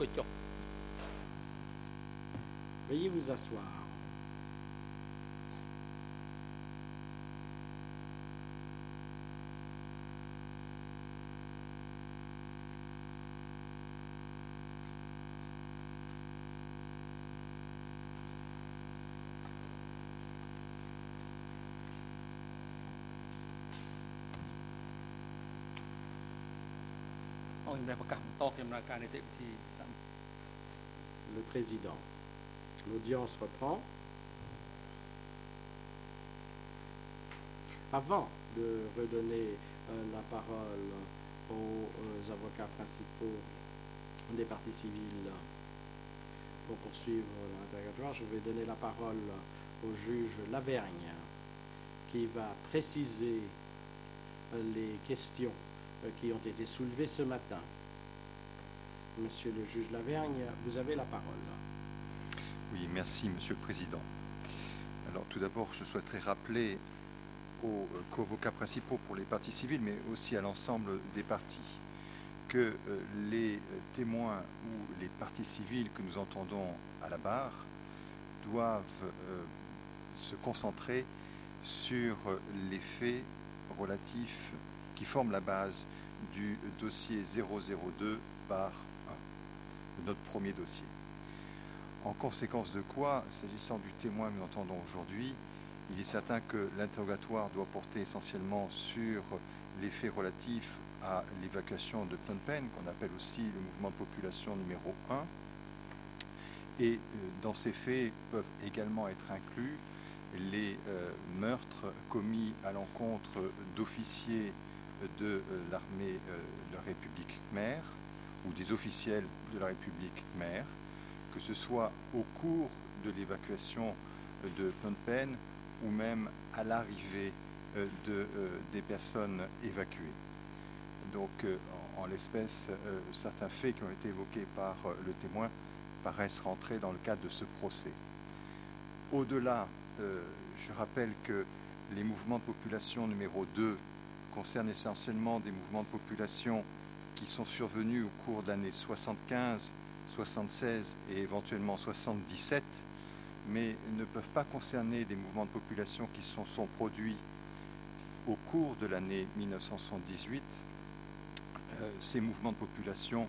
ក៏ចុះ Veuillez vous asseoir. Le président. L'audience reprend. Avant de redonner la parole aux avocats principaux des parties civiles pour poursuivre l'interrogatoire, je vais donner la parole au juge Lavergne qui va préciser les questions qui ont été soulevées ce matin. Monsieur le juge Lavergne, vous avez la parole. Oui, merci, Monsieur le Président. Alors, tout d'abord, je souhaiterais rappeler aux co-avocats principaux pour les parties civiles, mais aussi à l'ensemble des parties, que les témoins ou les parties civiles que nous entendons à la barre doivent se concentrer sur les faits relatifs qui forment la base du dossier 002/1, de notre premier dossier. En conséquence de quoi, s'agissant du témoin que nous entendons aujourd'hui, il est certain que l'interrogatoire doit porter essentiellement sur les faits relatifs à l'évacuation de Phnom Penh, qu'on appelle aussi le mouvement de population numéro 1. Et dans ces faits peuvent également être inclus les meurtres commis à l'encontre d'officiers de l'armée de la République khmer ou des officiels de la République khmer, que ce soit au cours de l'évacuation de Phnom Penh ou même à l'arrivée des personnes évacuées. Donc, en l'espèce, certains faits qui ont été évoqués par le témoin paraissent rentrer dans le cadre de ce procès. Au-delà, je rappelle que les mouvements de population numéro 2 concernent essentiellement des mouvements de population qui sont survenus au cours de l'année 75, 76 et éventuellement 77, mais ne peuvent pas concerner des mouvements de population qui sont produits au cours de l'année 1978. Ces mouvements de population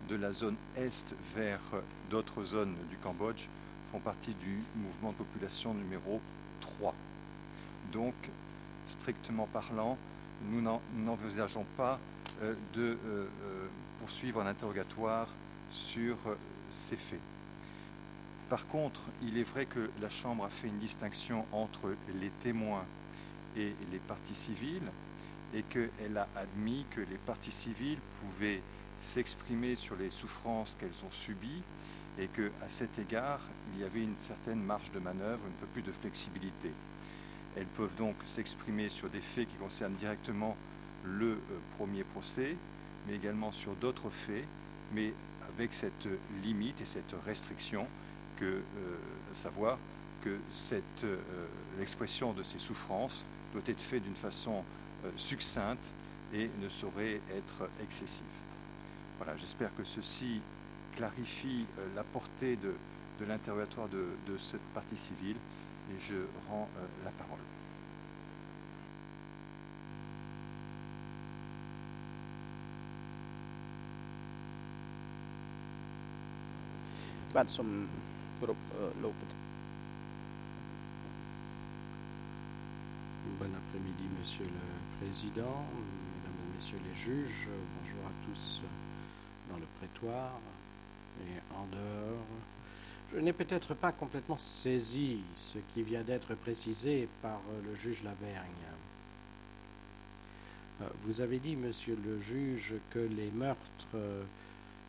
de la zone Est vers d'autres zones du Cambodge font partie du mouvement de population numéro 3. Donc, strictement parlant, nous n'envisageons pas de poursuivre un interrogatoire sur ces faits. Par contre, il est vrai que la Chambre a fait une distinction entre les témoins et les parties civiles et qu'elle a admis que les parties civiles pouvaient s'exprimer sur les souffrances qu'elles ont subies et qu'à cet égard, il y avait une certaine marge de manœuvre, un peu plus de flexibilité. Elles peuvent donc s'exprimer sur des faits qui concernent directement le premier procès, mais également sur d'autres faits, mais avec cette limite et cette restriction savoir que l'expression de ces souffrances doit être faite d'une façon succincte et ne saurait être excessive. Voilà, j'espère que ceci clarifie la portée de l'interrogatoire de cette partie civile et je rends la parole. Bon après-midi, Monsieur le Président, Mesdames et Messieurs les juges, bonjour à tous dans le prétoire et en dehors. Je n'ai peut-être pas complètement saisi ce qui vient d'être précisé par le juge Lavergne. Vous avez dit, Monsieur le juge, que les meurtres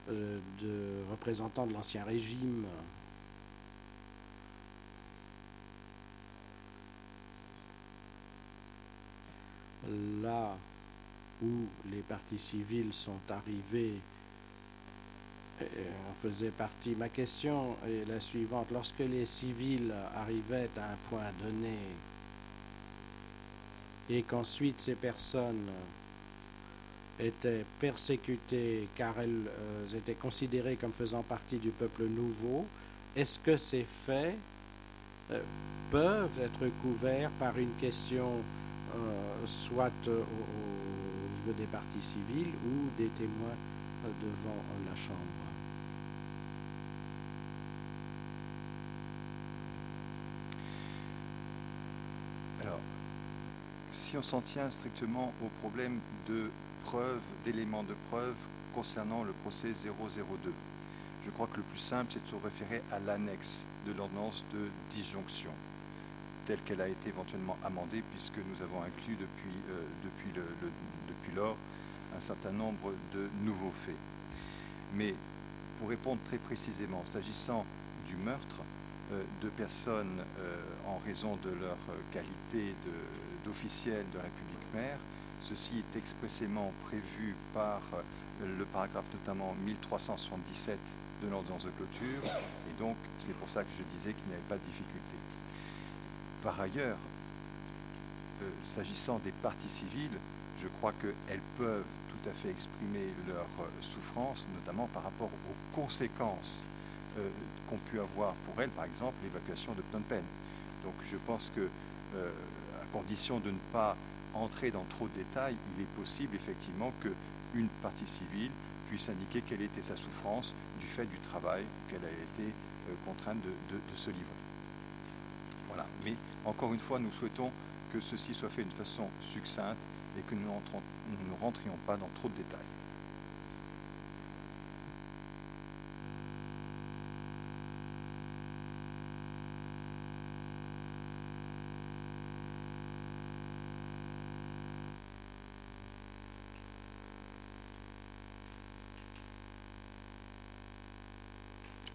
de représentants de l'Ancien Régime là où les parties civiles sont arrivées en faisait partie. Ma question est la suivante. Lorsque les civils arrivaient à un point donné et qu'ensuite ces personnes étaient persécutées car elles étaient considérées comme faisant partie du peuple nouveau, est-ce que ces faits peuvent être couverts par une question soit au niveau des parties civiles ou des témoins devant la Chambre? Alors, si on s'en tient strictement au problème de preuve, d'éléments de preuve concernant le procès 002, je crois que le plus simple, c'est de se référer à l'annexe de l'ordonnance de disjonction, telle qu'elle a été éventuellement amendée, puisque nous avons inclus depuis lors un certain nombre de nouveaux faits. Mais pour répondre très précisément, s'agissant du meurtre de personnes en raison de leur qualité d'officiel de la République mère, ceci est expressément prévu par le paragraphe notamment 1377 de l'ordonnance de clôture, et donc c'est pour ça que je disais qu'il n'y avait pas de difficulté. Par ailleurs, s'agissant des parties civiles, je crois qu'elles peuvent tout à fait exprimer leur souffrance, notamment par rapport aux conséquences qu'ont pu avoir pour elles, par exemple, l'évacuation de Phnom Penh. Donc je pense que, à condition de ne pas entrer dans trop de détails, il est possible effectivement qu'une partie civile puisse indiquer quelle était sa souffrance du fait du travail qu'elle a été contrainte de se livrer. Voilà. Mais encore une fois, nous souhaitons que ceci soit fait d'une façon succincte et que nous ne rentrions pas dans trop de détails.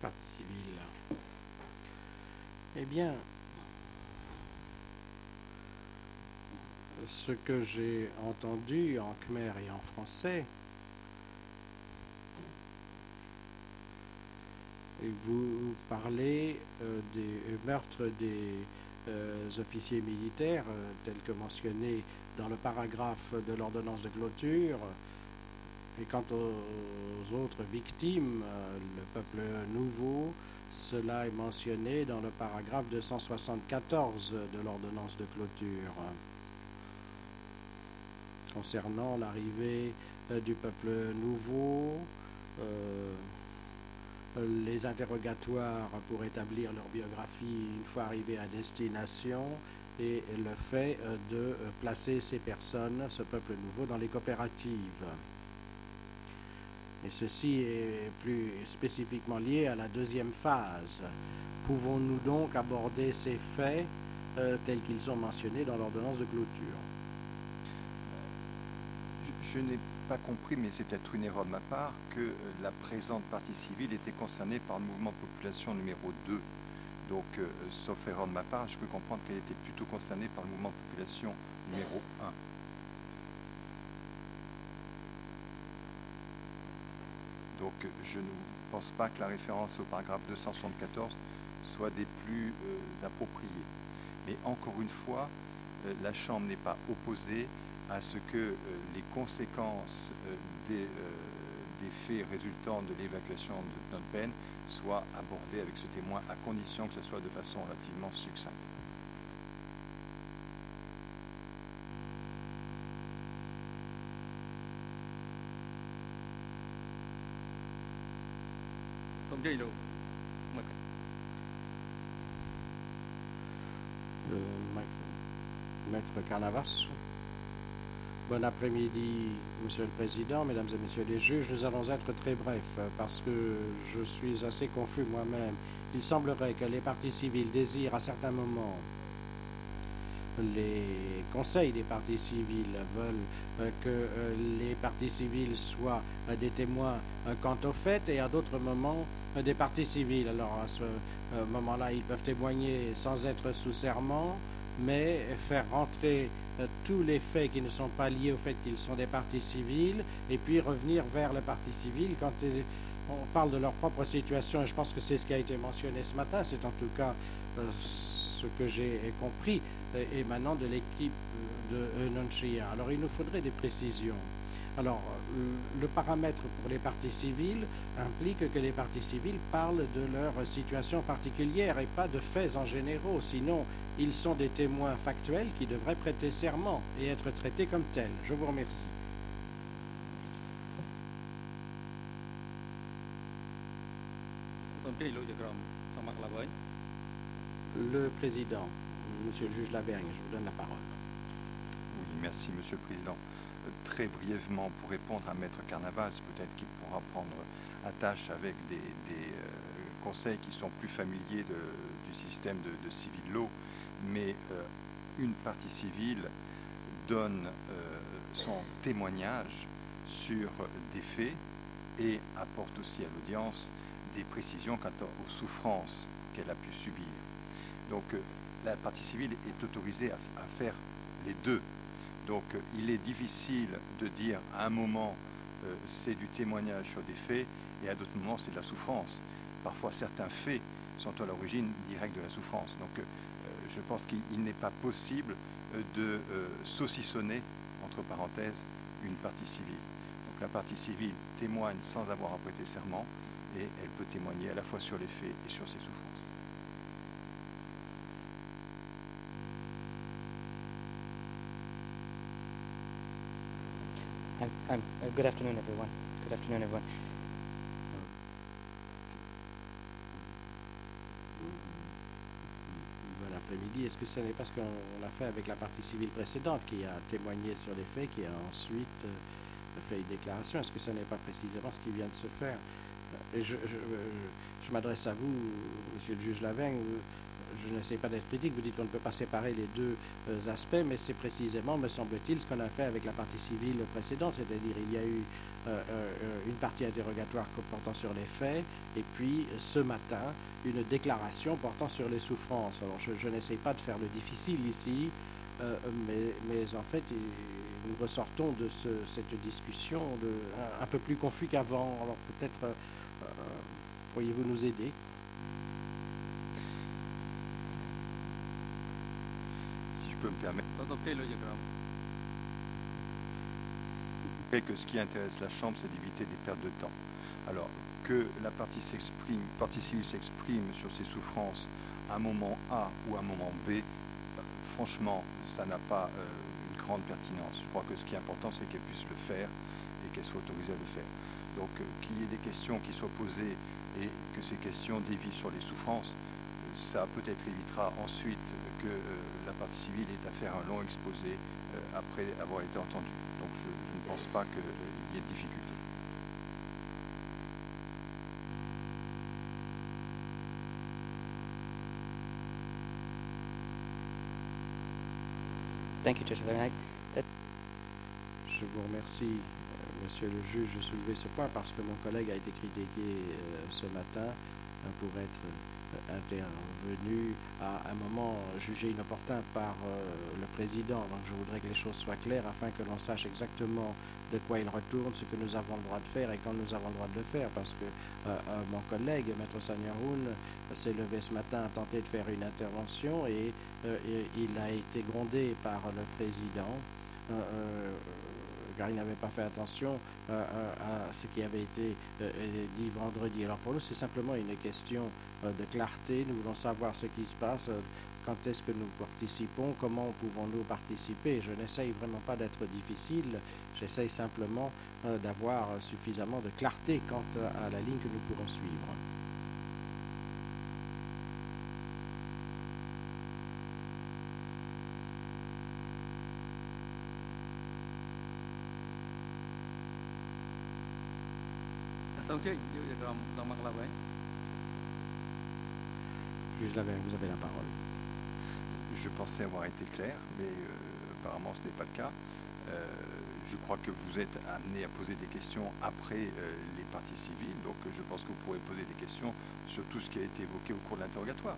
Partie civile. Eh bien, ce que j'ai entendu en khmer et en français, vous parlez des meurtres des officiers militaires, tels que mentionnés dans le paragraphe de l'ordonnance de clôture. Et quant aux autres victimes, le peuple nouveau, cela est mentionné dans le paragraphe 274 de l'ordonnance de clôture. Concernant l'arrivée du peuple nouveau, les interrogatoires pour établir leur biographie une fois arrivés à destination et le fait de placer ces personnes, ce peuple nouveau, dans les coopératives. Et ceci est plus spécifiquement lié à la deuxième phase. Pouvons-nous donc aborder ces faits tels qu'ils sont mentionnés dans l'ordonnance de clôture? Je n'ai pas compris, mais c'est peut-être une erreur de ma part, que la présente partie civile était concernée par le mouvement de population numéro 2. Donc, sauf erreur de ma part, je peux comprendre qu'elle était plutôt concernée par le mouvement de population numéro 1. Donc, je ne pense pas que la référence au paragraphe 274 soit des plus appropriées. Mais encore une fois, la Chambre n'est pas opposée à ce que les conséquences des faits résultant de l'évacuation de Phnom Penh soient abordées avec ce témoin, à condition que ce soit de façon relativement succincte. Maître Canavas. Bon après-midi, Monsieur le Président, Mesdames et Messieurs les juges. Nous allons être très brefs parce que je suis assez confus moi-même. Il semblerait que les parties civiles désirent à certains moments, les conseils des parties civiles veulent que les parties civiles soient des témoins quant au fait, et à d'autres moments des parties civiles. Alors à ce moment-là, ils peuvent témoigner sans être sous serment, mais faire rentrer tous les faits qui ne sont pas liés au fait qu'ils sont des parties civiles, et puis revenir vers les parties civiles quand on parle de leur propre situation. Et je pense que c'est ce qui a été mentionné ce matin. C'est en tout cas ce que j'ai compris, émanant de l'équipe de Nonchia. Alors il nous faudrait des précisions. Alors, le paramètre pour les parties civiles implique que les parties civiles parlent de leur situation particulière et pas de faits en généraux. Sinon, ils sont des témoins factuels qui devraient prêter serment et être traités comme tels. Je vous remercie. Le président, monsieur le juge Lavergne, je vous donne la parole. Oui, merci, monsieur le président. Très brièvement, pour répondre à Maître Carnavaz, peut-être qu'il pourra prendre attache avec des conseils qui sont plus familiers du système de civil law, mais une partie civile donne son témoignage sur des faits et apporte aussi à l'audience des précisions quant aux souffrances qu'elle a pu subir. Donc la partie civile est autorisée à faire les deux. Donc il est difficile de dire à un moment c'est du témoignage sur des faits et à d'autres moments c'est de la souffrance. Parfois certains faits sont à l'origine directe de la souffrance. Donc je pense qu'il n'est pas possible de saucissonner, entre parenthèses, une partie civile. Donc la partie civile témoigne sans avoir à prêter serment et elle peut témoigner à la fois sur les faits et sur ses souffrances. Good afternoon, everyone. Good afternoon, everyone. Bon après-midi. Est-ce que ce n'est pas ce qu'on a fait avec la partie civile précédente qui a témoigné sur les faits, qui a ensuite fait une déclaration? Est-ce que ce n'est pas précisément ce qui vient de se faire? Et je m'adresse à vous, monsieur le juge Lavergne. Je n'essaie pas d'être critique, vous dites qu'on ne peut pas séparer les deux aspects, mais c'est précisément, me semble-t-il, ce qu'on a fait avec la partie civile précédente, c'est-à-dire il y a eu une partie interrogatoire portant sur les faits, et puis ce matin, une déclaration portant sur les souffrances. Alors je n'essaie pas de faire le difficile ici, mais en fait, nous ressortons de cette discussion un peu plus confus qu'avant. Alors peut-être pourriez-vous nous aider? Je peux me permettre. Et que ce qui intéresse la Chambre, c'est d'éviter des pertes de temps. Alors, que la partie civile s'exprime sur ses souffrances à un moment A ou à un moment B, franchement, ça n'a pas une grande pertinence. Je crois que ce qui est important, c'est qu'elle puisse le faire et qu'elle soit autorisée à le faire. Donc, qu'il y ait des questions qui soient posées et que ces questions dévient sur les souffrances, ça peut-être évitera ensuite que la partie civile ait à faire un long exposé après avoir été entendue. Donc je ne pense pas qu'il y ait de difficulté. Thank you, Judge Lavergne. Je vous remercie, monsieur le juge, de soulever ce point parce que mon collègue a été critiqué ce matin pour être intervenu à un moment jugé inopportun par le président. Donc je voudrais que les choses soient claires afin que l'on sache exactement de quoi il retourne, ce que nous avons le droit de faire et quand nous avons le droit de le faire. Parce que mon collègue, Maître Sanyahoun, s'est levé ce matin à tenter de faire une intervention et il a été grondé par le président. Car il n'avait pas fait attention à ce qui avait été dit vendredi. Alors pour nous, c'est simplement une question de clarté. Nous voulons savoir ce qui se passe, quand est-ce que nous participons, comment pouvons-nous participer. Je n'essaye vraiment pas d'être difficile, j'essaye simplement d'avoir suffisamment de clarté quant à la ligne que nous pourrons suivre. Juge Lavergne, vous avez la parole. Je pensais avoir été clair, mais apparemment ce n'est pas le cas. Je crois que vous êtes amené à poser des questions après les parties civiles, donc je pense que vous pourrez poser des questions sur tout ce qui a été évoqué au cours de l'interrogatoire.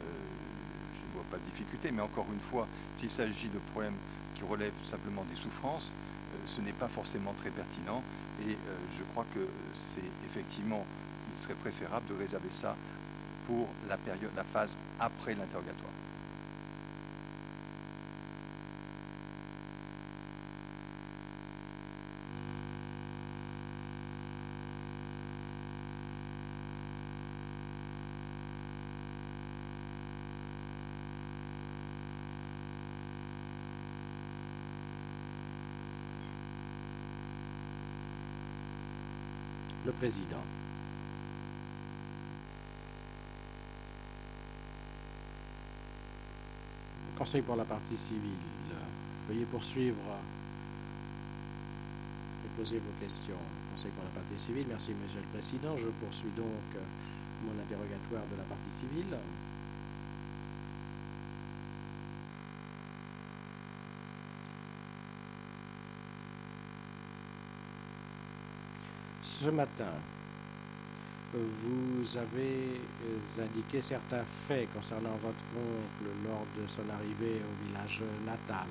Je ne vois pas de difficulté, mais encore une fois, s'il s'agit de problèmes qui relèvent simplement des souffrances, ce n'est pas forcément très pertinent et je crois que c'est effectivement, il serait préférable de réserver ça pour la phase après l'interrogatoire. Le Président. Conseil pour la partie civile. Veuillez poursuivre et poser vos questions. Conseil pour la partie civile. Merci, Monsieur le Président. Je poursuis donc mon interrogatoire de la partie civile. Ce matin, vous avez indiqué certains faits concernant votre oncle lors de son arrivée au village natal,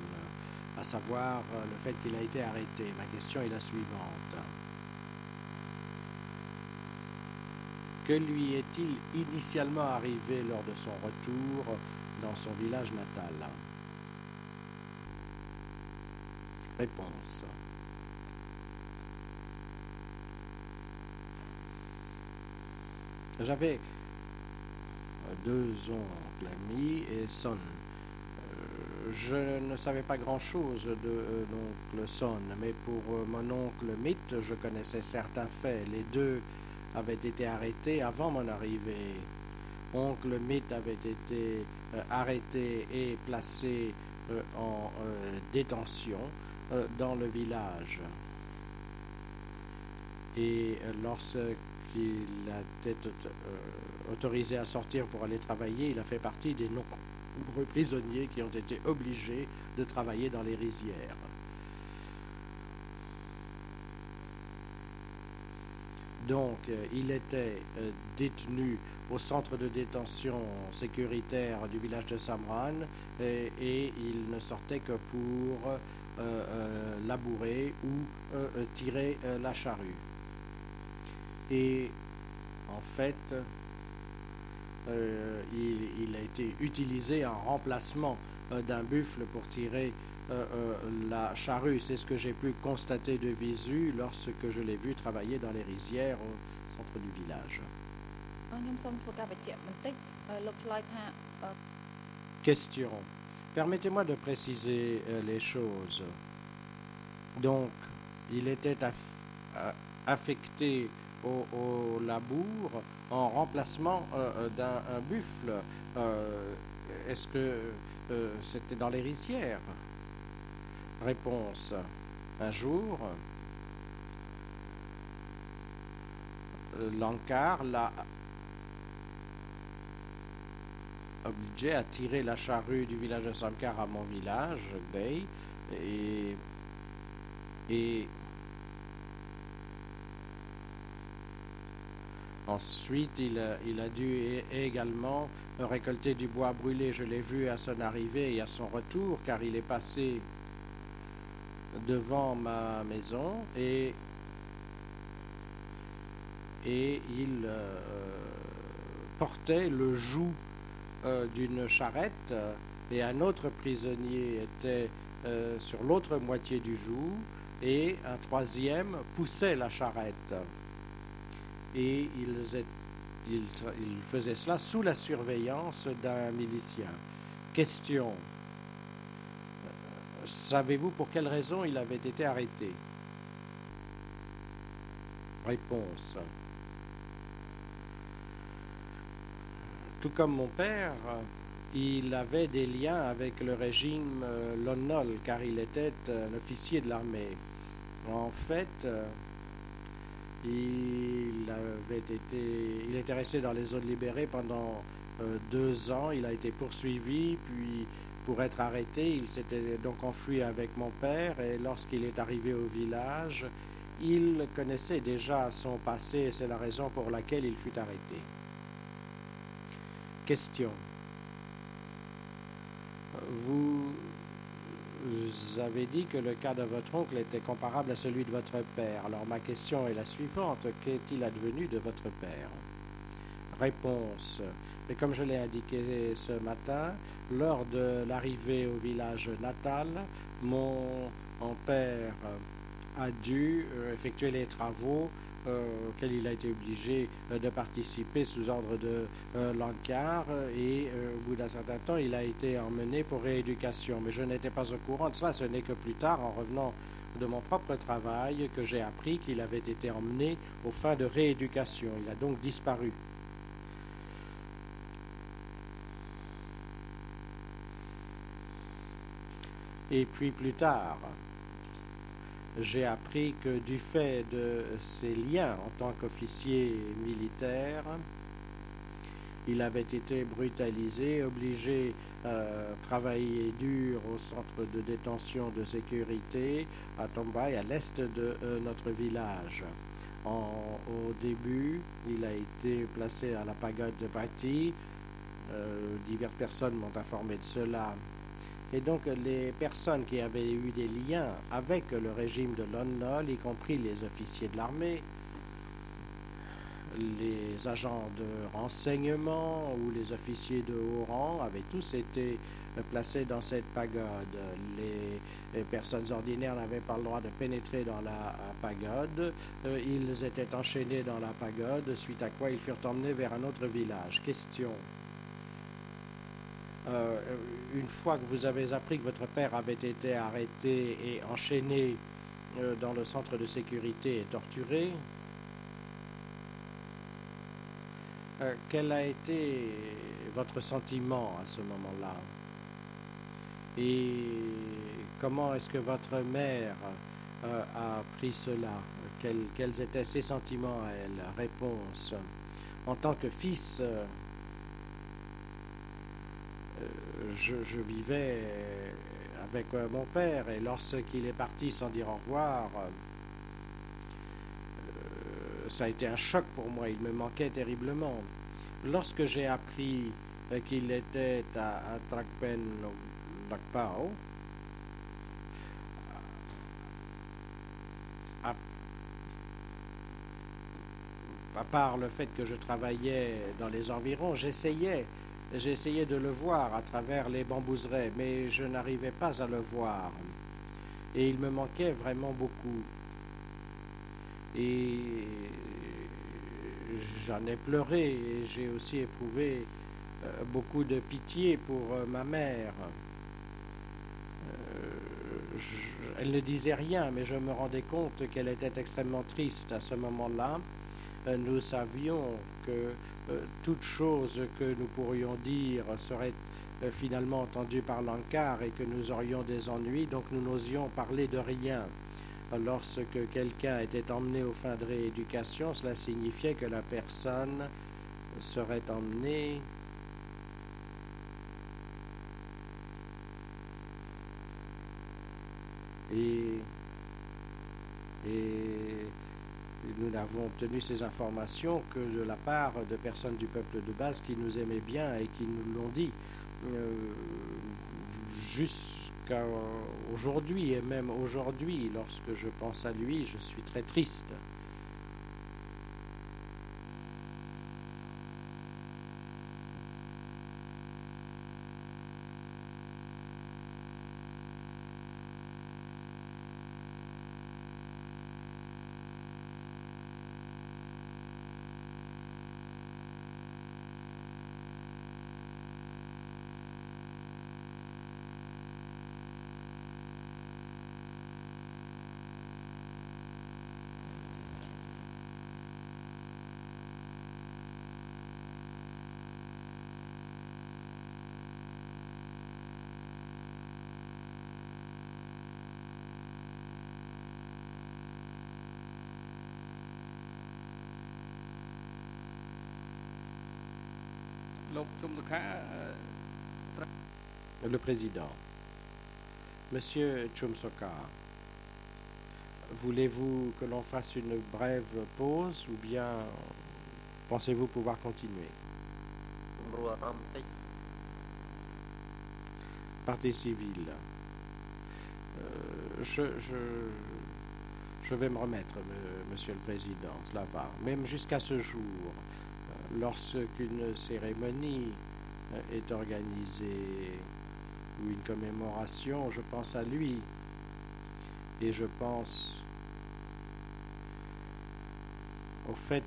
à savoir le fait qu'il a été arrêté. Ma question est la suivante. Que lui est-il initialement arrivé lors de son retour dans son village natal? Réponse. J'avais deux oncles amis et Son. Je ne savais pas grand-chose de l'oncle Son, mais pour mon oncle Mitt, je connaissais certains faits. Les deux avaient été arrêtés avant mon arrivée. Oncle Mitt avait été arrêté et placé en détention dans le village. Et lorsqu'il a été autorisé à sortir pour aller travailler, il a fait partie des nombreux prisonniers qui ont été obligés de travailler dans les rizières. Donc, il était détenu au centre de détention sécuritaire du village de Samran et il ne sortait que pour labourer ou tirer la charrue. Et en fait, il a été utilisé en remplacement d'un buffle pour tirer la charrue. C'est ce que j'ai pu constater de visu lorsque je l'ai vu travailler dans les rizières au centre du village. Question. Permettez-moi de préciser les choses. Donc, il était affecté au labour en remplacement d'un buffle. Est-ce que c'était dans les rizières? Réponse. Un jour, l'encart l'a obligé à tirer la charrue du village de Samkar à mon village, Bay, et ensuite, il a dû également récolter du bois brûlé. Je l'ai vu à son arrivée et à son retour, car il est passé devant ma maison et il portait le joug d'une charrette et un autre prisonnier était sur l'autre moitié du joug et un troisième poussait la charrette. Et il faisait cela sous la surveillance d'un milicien. Question. Savez-vous pour quelle raison il avait été arrêté? Réponse. Tout comme mon père, il avait des liens avec le régime Lon Nol, car il était un officier de l'armée. En fait, il était resté dans les zones libérées pendant 2 ans. Il a été poursuivi, puis pour être arrêté, il s'était donc enfui avec mon père. Et lorsqu'il est arrivé au village, il connaissait déjà son passé et c'est la raison pour laquelle il fut arrêté. Question. Vous avez dit que le cas de votre oncle était comparable à celui de votre père. Alors ma question est la suivante. Qu'est-il advenu de votre père? Réponse. Et comme je l'ai indiqué ce matin, lors de l'arrivée au village natal, mon père a dû effectuer les travaux auxquels il a été obligé de participer sous ordre de l'encart et au bout d'un certain temps, il a été emmené pour rééducation. Mais je n'étais pas au courant de cela, ce n'est que plus tard, en revenant de mon propre travail que j'ai appris qu'il avait été emmené aux fins de rééducation. Il a donc disparu. Et puis plus tard, j'ai appris que du fait de ses liens en tant qu'officier militaire, il avait été brutalisé, obligé à travailler dur au centre de détention de sécurité à Tombay, à l'est de notre village. Au début, il a été placé à la pagode de Bati. Diverses personnes m'ont informé de cela. Et donc, les personnes qui avaient eu des liens avec le régime de Lon Nol, y compris les officiers de l'armée, les agents de renseignement ou les officiers de haut rang avaient tous été placés dans cette pagode. Les personnes ordinaires n'avaient pas le droit de pénétrer dans la pagode. Ils étaient enchaînés dans la pagode, suite à quoi ils furent emmenés vers un autre village. Question. Une fois que vous avez appris que votre père avait été arrêté et enchaîné dans le centre de sécurité et torturé, quel a été votre sentiment à ce moment-là? Et comment est-ce que votre mère a pris cela? Quels étaient ses sentiments à elle? Réponse. En tant que fils, je vivais avec mon père, et lorsqu'il est parti sans dire au revoir, ça a été un choc pour moi. Il me manquait terriblement. Lorsque j'ai appris qu'il était à Trakpen Lakpao, à part le fait que je travaillais dans les environs, j'essayais de le voir à travers les bambouseraie, mais je n'arrivais pas à le voir. Et il me manquait vraiment beaucoup. Et j'en ai pleuré, et j'ai aussi éprouvé beaucoup de pitié pour ma mère. Elle ne disait rien, mais je me rendais compte qu'elle était extrêmement triste à ce moment-là. Nous savions que toute chose que nous pourrions dire serait finalement entendue par l'Ankar et que nous aurions des ennuis, donc nous n'osions parler de rien. Lorsque quelqu'un était emmené aux fins de rééducation, cela signifiait que la personne serait emmenée et nous n'avons obtenu ces informations que de la part de personnes du peuple de base qui nous aimaient bien et qui nous l'ont dit. Jusqu'à aujourd'hui, et même aujourd'hui, lorsque je pense à lui, je suis très triste. Le président. Monsieur Chumsoka, voulez-vous que l'on fasse une brève pause ou bien pensez-vous pouvoir continuer? Partie civile. Je vais me remettre, Monsieur le Président, cela va. Même jusqu'à ce jour, lorsqu'une cérémonie est organisée ou une commémoration, je pense à lui et je pense au fait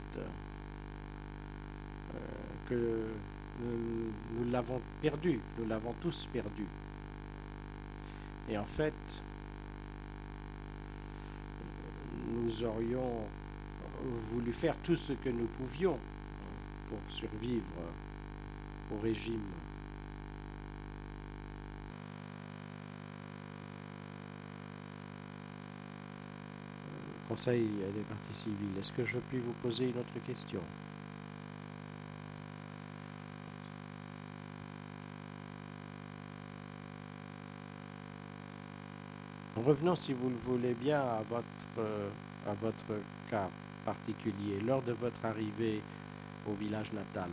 que nous l'avons perdu, nous l'avons tous perdu. Et en fait, nous aurions voulu faire tout ce que nous pouvions pour survivre au régime. Conseil des partis civils, est-ce que je puis vous poser une autre question? Revenons, si vous le voulez bien, à votre cas particulier. Lors de votre arrivée au village natal,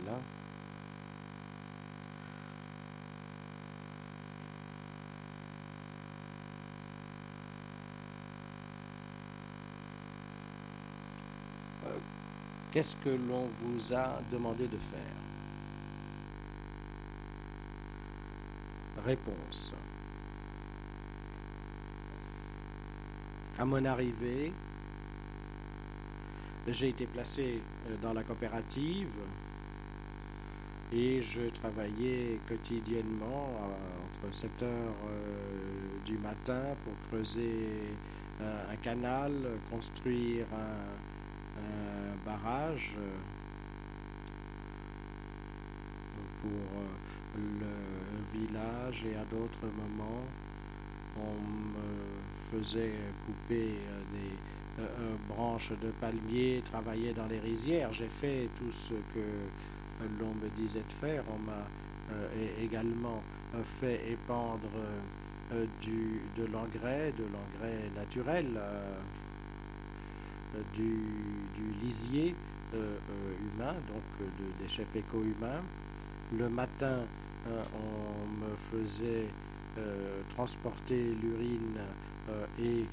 qu'est-ce que l'on vous a demandé de faire? Réponse. À mon arrivée, j'ai été placé dans la coopérative et je travaillais quotidiennement entre 7 heures du matin pour creuser un canal, construire un barrage pour le village, et à d'autres moments on me faisait couper des branches de palmiers, travailler dans les rizières. J'ai fait tout ce que l'on me disait de faire. On m'a également fait épandre de l'engrais naturel, du lisier humain, donc des déchets fécaux humains. Le matin, on me faisait transporter l'urine et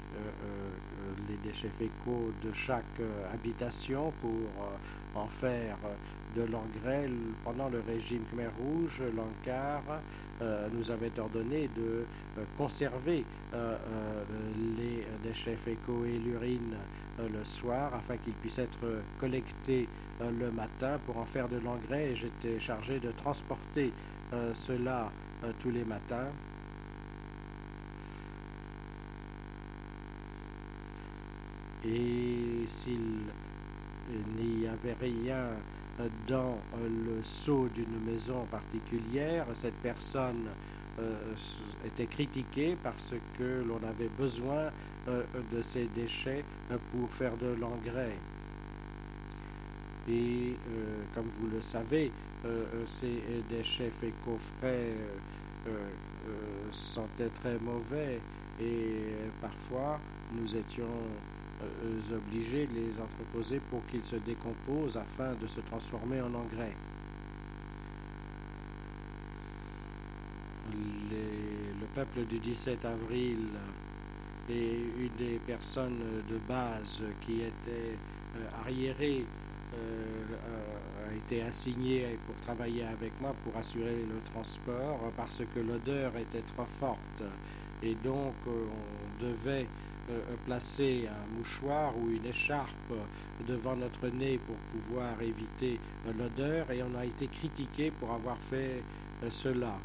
les déchets fécaux de chaque habitation pour en faire de l'engrais. Pendant le régime Khmer Rouge, l'ANCAR nous avait ordonné de conserver les déchets fécaux et l'urine le soir afin qu'ils puissent être collectés le matin pour en faire de l'engrais, et j'étais chargé de transporter cela tous les matins. Et s'il n'y avait rien dans le seau d'une maison particulière, cette personne était critiquée parce que l'on avait besoin de ces déchets pour faire de l'engrais. Et comme vous le savez, ces déchets fécaux frais sentaient très mauvais, et parfois nous étions obligés de les entreposer pour qu'ils se décomposent afin de se transformer en engrais. Le peuple du 17 avril et une des personnes de base qui étaient arriérées a été assigné pour travailler avec moi pour assurer le transport parce que l'odeur était trop forte, et donc on devait placer un mouchoir ou une écharpe devant notre nez pour pouvoir éviter l'odeur, et on a été critiqué pour avoir fait cela.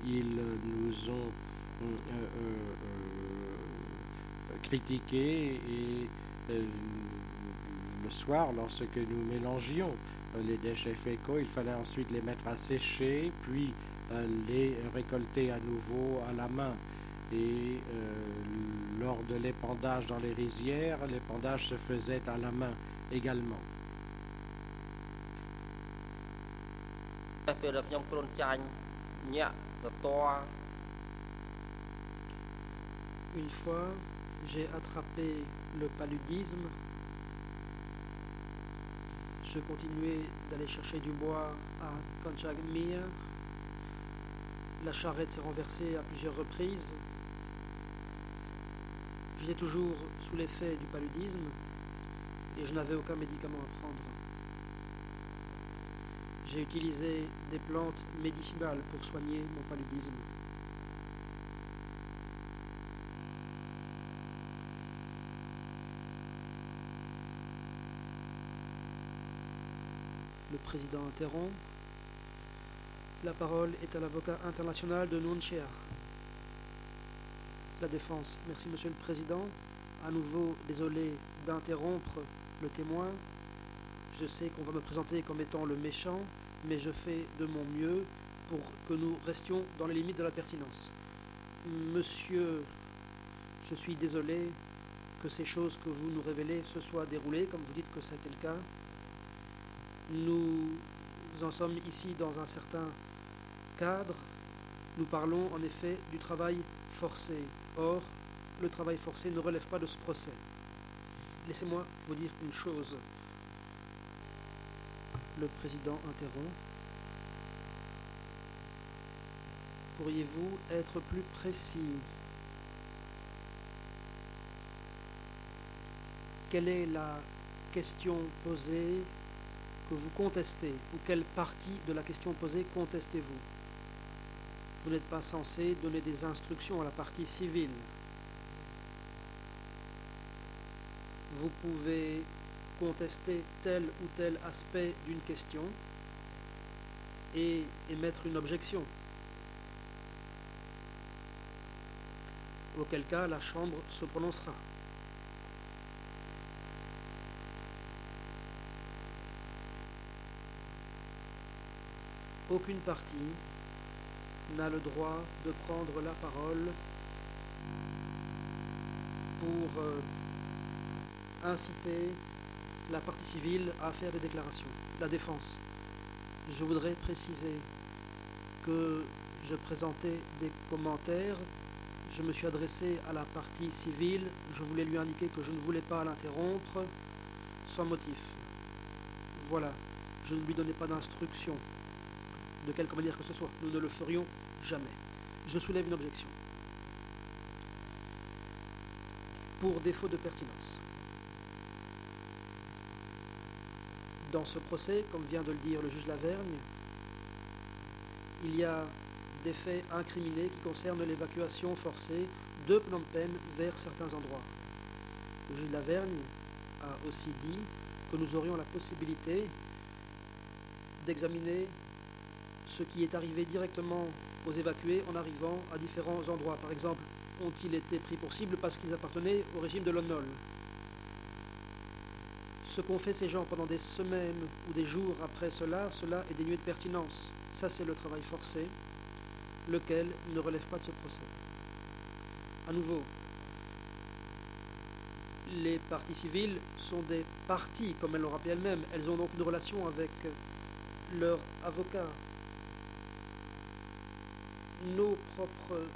Ils nous ont critiqués, et le soir, lorsque nous mélangions les déchets fécaux, il fallait ensuite les mettre à sécher, puis les récolter à nouveau à la main. Et lors de l'épandage dans les rizières, l'épandage se faisait à la main également. Une fois, j'ai attrapé le paludisme. Je continuais d'aller chercher du bois à Kanchagmir. La charrette s'est renversée à plusieurs reprises. J'étais toujours sous l'effet du paludisme et je n'avais aucun médicament à prendre. J'ai utilisé des plantes médicinales pour soigner mon paludisme. Le président interrompt. La parole est à l'avocat international de Nuon Chea. La défense. Merci, Monsieur le Président. à nouveau désolé d'interrompre le témoin. Je sais qu'on va me présenter comme étant le méchant, mais je fais de mon mieux pour que nous restions dans les limites de la pertinence. Monsieur, je suis désolé que ces choses que vous nous révélez se soient déroulées, comme vous dites que ça a été le cas. Nous en sommes ici dans un certain cadre. Nous parlons en effet du travail forcé. Or, le travail forcé ne relève pas de ce procès. Laissez-moi vous dire une chose. Le président interrompt. Pourriez-vous être plus précis? Quelle est la question posée que vous contestez, ou quelle partie de la question posée contestez-vous? Vous n'êtes pas censé donner des instructions à la partie civile. Vous pouvez contester tel ou tel aspect d'une question et émettre une objection. Auquel cas, la Chambre se prononcera. Aucune partie n'a le droit de prendre la parole pour inciter la partie civile à faire des déclarations. La défense. Je voudrais préciser que je présentais des commentaires. Je me suis adressé à la partie civile. Je voulais lui indiquer que je ne voulais pas l'interrompre sans motif. Voilà. Je ne lui donnais pas d'instruction. De quelque manière que ce soit. Nous ne le ferions jamais. Je soulève une objection. Pour défaut de pertinence. Dans ce procès, comme vient de le dire le juge Lavergne, il y a des faits incriminés qui concernent l'évacuation forcée de Phnom Penh vers certains endroits. Le juge Lavergne a aussi dit que nous aurions la possibilité d'examiner ce qui est arrivé directement aux évacués en arrivant à différents endroits. Par exemple, ont-ils été pris pour cible parce qu'ils appartenaient au régime de Lon Nol? Ce qu'ont fait ces gens pendant des semaines ou des jours après cela, cela est dénué de pertinence. Ça, c'est le travail forcé, lequel ne relève pas de ce procès. À nouveau, les parties civiles sont des parties, comme elles l'ont rappelé elles-mêmes. Elles ont donc une relation avec leur avocat. Nos propres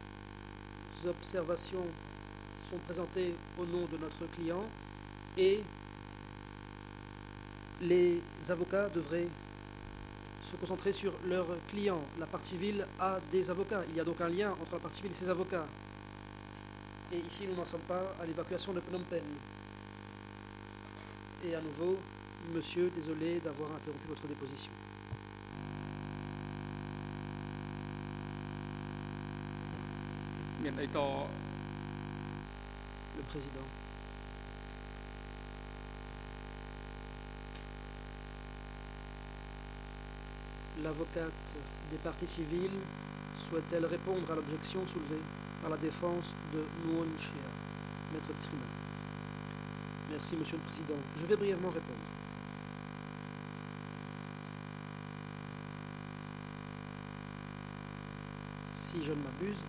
observations sont présentées au nom de notre client et les avocats devraient se concentrer sur leurs clients. La partie civile a des avocats. Il y a donc un lien entre la partie civile et ses avocats. Et ici, nous n'en sommes pas à l'évacuation de Phnom Penh. Et à nouveau, monsieur, désolé d'avoir interrompu votre déposition. Le président. L'avocate des parties civiles souhaite-t-elle répondre à l'objection soulevée par la défense de Nguyen Chia, maître Tsrima? Merci, monsieur le président. Je vais brièvement répondre. Si je ne m'abuse,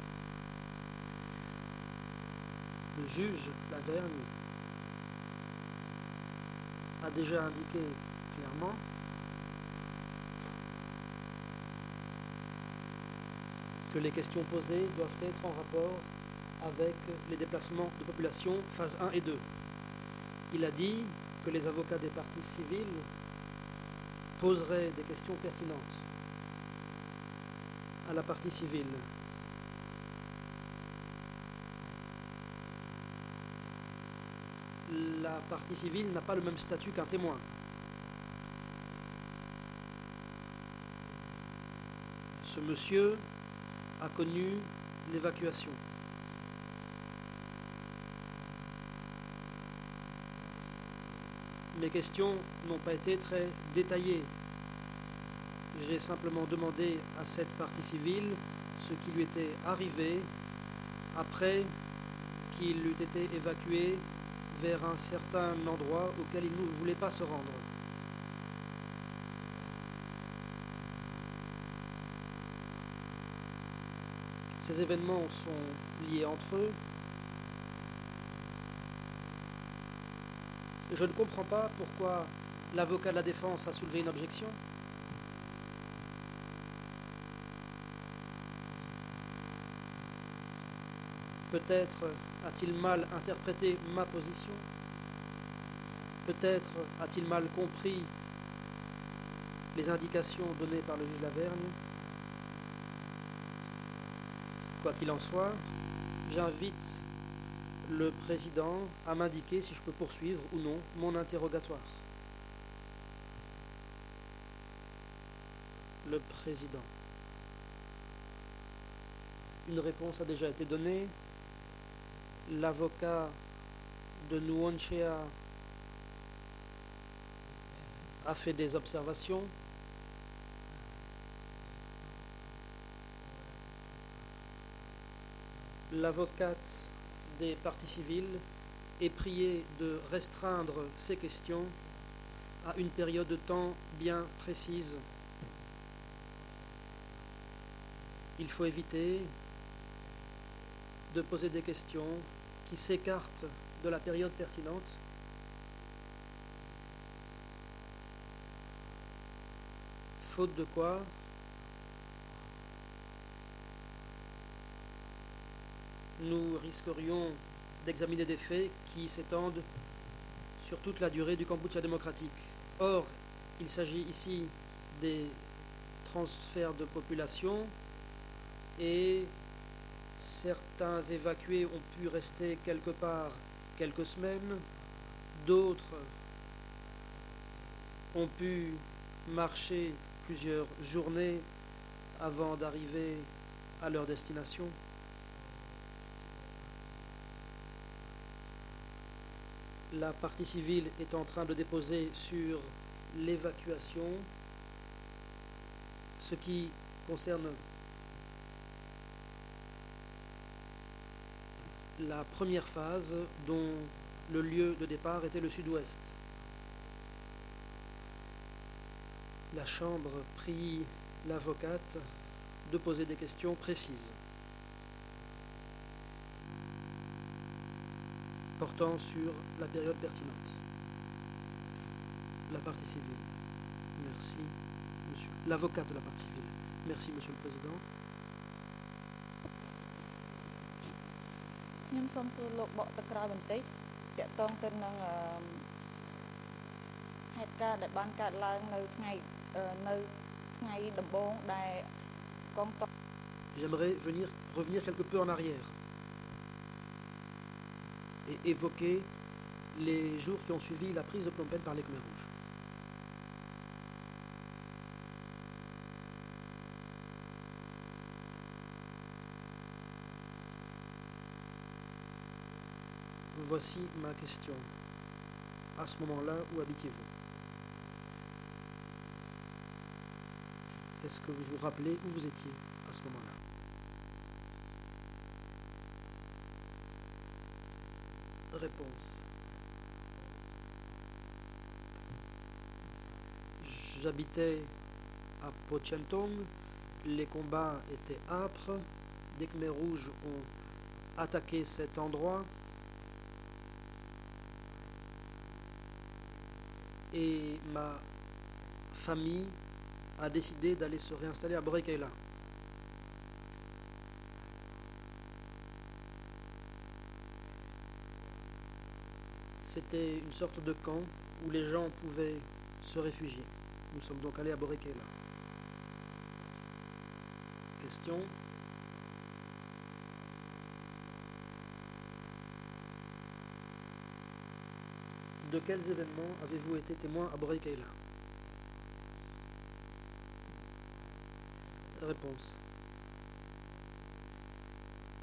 le juge Lavergne a déjà indiqué clairement que les questions posées doivent être en rapport avec les déplacements de population phase 1 et 2. Il a dit que les avocats des parties civiles poseraient des questions pertinentes à la partie civile. La partie civile n'a pas le même statut qu'un témoin. Ce monsieur a connu l'évacuation. Mes questions n'ont pas été très détaillées. J'ai simplement demandé à cette partie civile ce qui lui était arrivé après qu'il eût été évacué vers un certain endroit auquel il ne voulait pas se rendre. Ces événements sont liés entre eux. Et je ne comprends pas pourquoi l'avocat de la défense a soulevé une objection. Peut-être a-t-il mal interprété ma position. Peut-être a-t-il mal compris les indications données par le juge Lavergne. Quoi qu'il en soit, j'invite le président à m'indiquer si je peux poursuivre ou non mon interrogatoire. Le président. Une réponse a déjà été donnée. L'avocat de Nuonchea a fait des observations. L'avocate des parties civiles est priée de restreindre ses questions à une période de temps bien précise. Il faut éviter de poser des questions qui s'écartent de la période pertinente. Faute de quoi, nous risquerions d'examiner des faits qui s'étendent sur toute la durée du Kampuchea démocratique. Or, il s'agit ici des transferts de population et certains évacués ont pu rester quelque part quelques semaines, d'autres ont pu marcher plusieurs journées avant d'arriver à leur destination. La partie civile est en train de déposer sur l'évacuation, ce qui concerne la première phase dont le lieu de départ était le sud-ouest. La Chambre prie l'avocate de poser des questions précises portant sur la période pertinente. La partie civile. Merci, monsieur. L'avocat de la partie civile. Merci, monsieur le président. ខ្ញុំសូមសួរលោកបកតក្រោយបន្តិចតាក់ទងទៅនឹងហេតុការណ៍ដែលបានកើតឡើងនៅថ្ងៃដំបូងដែលកងទ័ព J'aimerais revenir quelque peu en arrière et évoquer les jours qui ont suivi la prise de Phnom Penh par les Khmer Rouges. Voici ma question. À ce moment-là, où habitiez-vous? Est-ce que vous vous rappelez où vous étiez à ce moment-là? Réponse. J'habitais à Pochentong. Les combats étaient âpres. Des Khmers rouges ont attaqué cet endroit. Et ma famille a décidé d'aller se réinstaller à Boré Kaila. C'était une sorte de camp où les gens pouvaient se réfugier. Nous sommes donc allés à Boré Kaila. Question. De quels événements avez-vous été témoin à Boré Kaila? Réponse.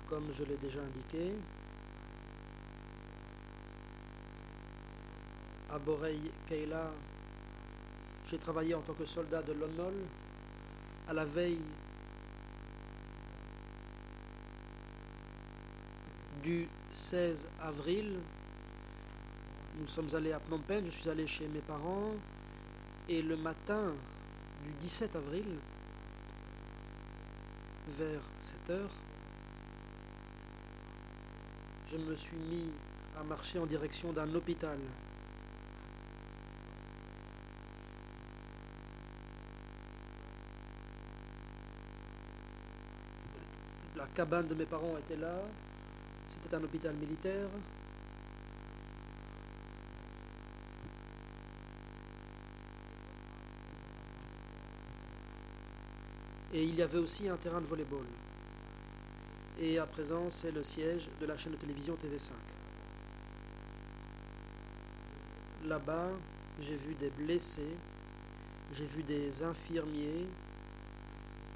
Comme je l'ai déjà indiqué, à Boré Kaila, j'ai travaillé en tant que soldat de l'ONOL à la veille du 16 avril. Nous sommes allés à Phnom Penh, je suis allé chez mes parents, et le matin du 17 avril, vers 7 heures, je me suis mis à marcher en direction d'un hôpital. La cabane de mes parents était là, c'était un hôpital militaire. Et il y avait aussi un terrain de volley-ball. Et à présent, c'est le siège de la chaîne de télévision TV5. Là-bas, j'ai vu des blessés, j'ai vu des infirmiers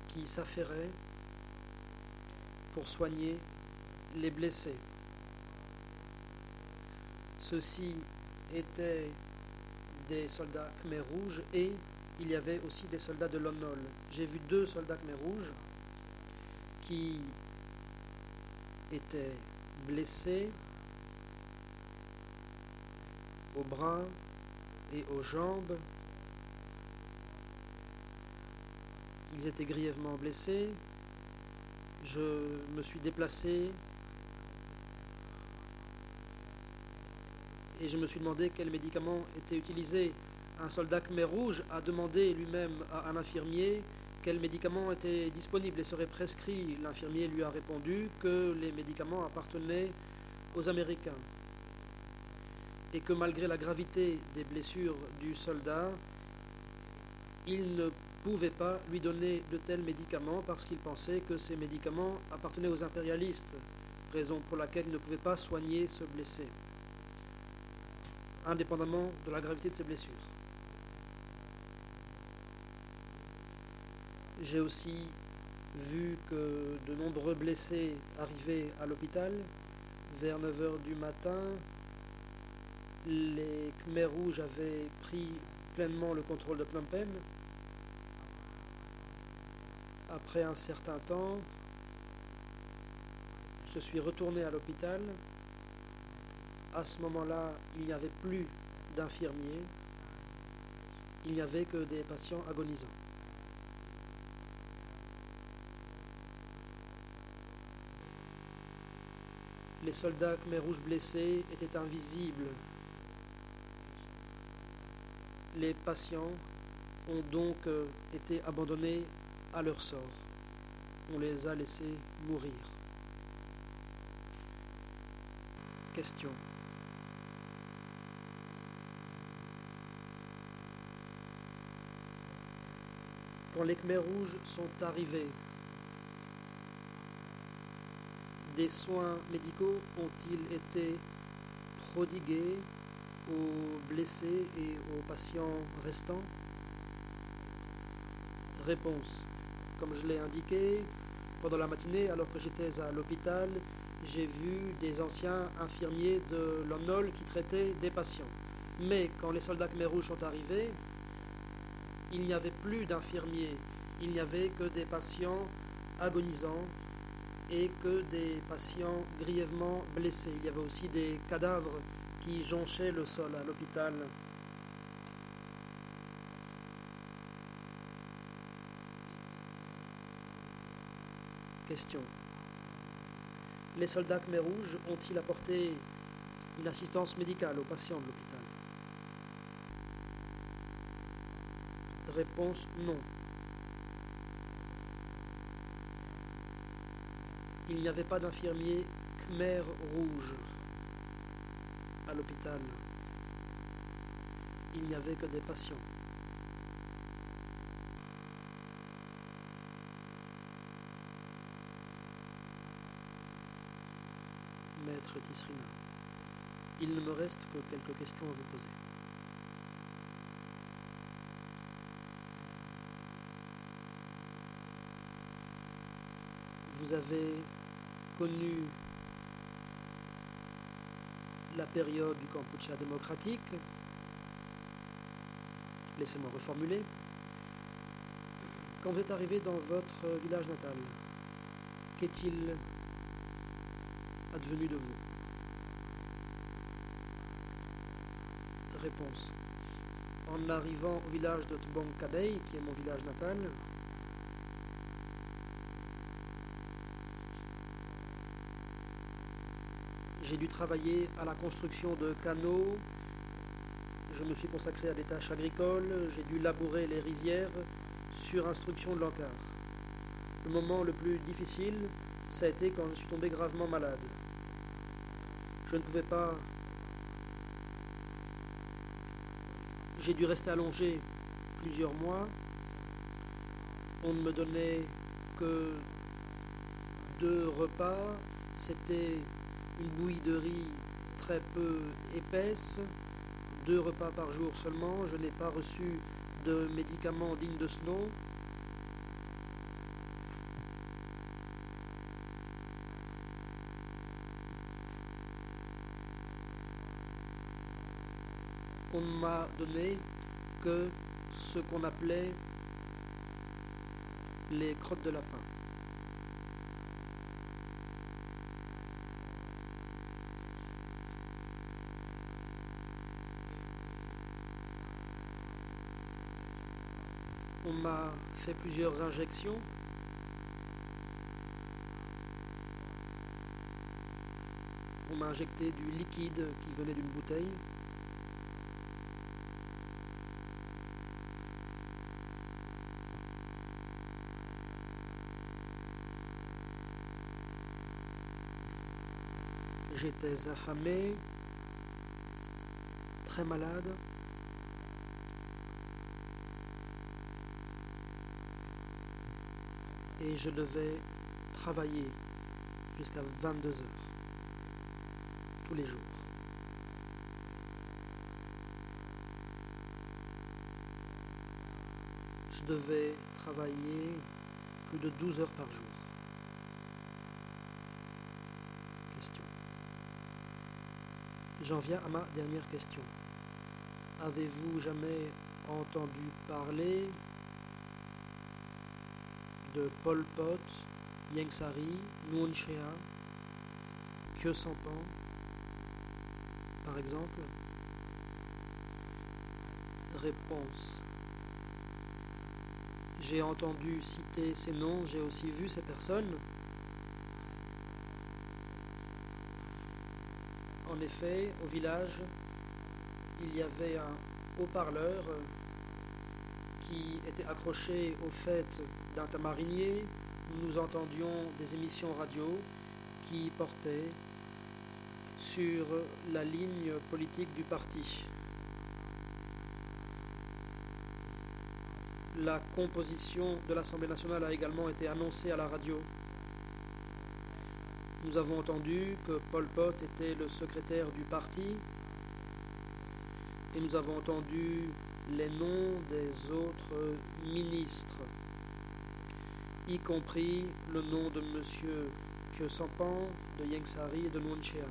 qui s'affairaient pour soigner les blessés. Ceux-ci étaient des soldats Khmer rouges et il y avait aussi des soldats de Lon Nol. J'ai vu 2 soldats Khmer rouges qui étaient blessés aux bras et aux jambes. Ils étaient grièvement blessés. Je me suis déplacé et je me suis demandé quels médicaments étaient utilisés. Un soldat Khmer rouge a demandé lui-même à un infirmier quels médicaments étaient disponibles et seraient prescrits. L'infirmier lui a répondu que les médicaments appartenaient aux Américains et que malgré la gravité des blessures du soldat, il ne pouvait pas lui donner de tels médicaments parce qu'il pensait que ces médicaments appartenaient aux impérialistes, raison pour laquelle il ne pouvait pas soigner ce blessé, indépendamment de la gravité de ses blessures. J'ai aussi vu que de nombreux blessés arrivaient à l'hôpital. Vers 9 h du matin, les Khmer rouges avaient pris pleinement le contrôle de Phnom Penh. Après un certain temps, je suis retourné à l'hôpital. À ce moment-là, il n'y avait plus d'infirmiers. Il n'y avait que des patients agonisants. Les soldats Khmer rouges blessés étaient invisibles. Les patients ont donc été abandonnés à leur sort. On les a laissés mourir. Question. Quand les Khmer rouges sont arrivés, des soins médicaux ont-ils été prodigués aux blessés et aux patients restants? Réponse. Comme je l'ai indiqué, pendant la matinée, alors que j'étais à l'hôpital, j'ai vu des anciens infirmiers de Lon Nol qui traitaient des patients. Mais quand les soldats Khmer rouges sont arrivés, il n'y avait plus d'infirmiers, il n'y avait que des patients agonisants et que des patients grièvement blessés. Il y avait aussi des cadavres qui jonchaient le sol à l'hôpital. Question. Les soldats Khmer rouges ont-ils apporté une assistance médicale aux patients de l'hôpital? Réponse non. Il n'y avait pas d'infirmiers Khmer rouges à l'hôpital. Il n'y avait que des patients. Maître Tisrina, il ne me reste que quelques questions à vous poser. Vous avez connu la période du Kampuchea démocratique. Laissez-moi reformuler. Quand vous êtes arrivé dans votre village natal, qu'est-il advenu de vous? Réponse. En arrivant au village de Tbong-Kadei, qui est mon village natal, j'ai dû travailler à la construction de canaux, je me suis consacré à des tâches agricoles, j'ai dû labourer les rizières sur instruction de l'encart. Le moment le plus difficile, ça a été quand je suis tombé gravement malade. Je ne pouvais pas... J'ai dû rester allongé plusieurs mois. On ne me donnait que 2 repas. C'était une bouillie de riz très peu épaisse, 2 repas par jour seulement. Je n'ai pas reçu de médicaments dignes de ce nom. On ne m'a donné que ce qu'on appelait les crottes de lapin. On m'a fait plusieurs injections. On m'a injecté du liquide qui venait d'une bouteille. J'étais affamé, très malade. Et je devais travailler jusqu'à 22 heures, tous les jours. Je devais travailler plus de 12 heures par jour. Question. J'en viens à ma dernière question. Avez-vous jamais entendu parler de Pol Pot, Ieng Sary, Nuon Chea, Khieu Samphan, par exemple? Réponse. J'ai entendu citer ces noms, j'ai aussi vu ces personnes. En effet, au village, il y avait un haut-parleur qui était accroché au faîte d'un tamarinier. Nous entendions des émissions radio qui portaient sur la ligne politique du parti. La composition de l'Assemblée nationale a également été annoncée à la radio. Nous avons entendu que Pol Pot était le secrétaire du parti et nous avons entendu les noms des autres ministres, y compris le nom de M. Khieu Samphan, de Ieng Sary et de Nuon Chea.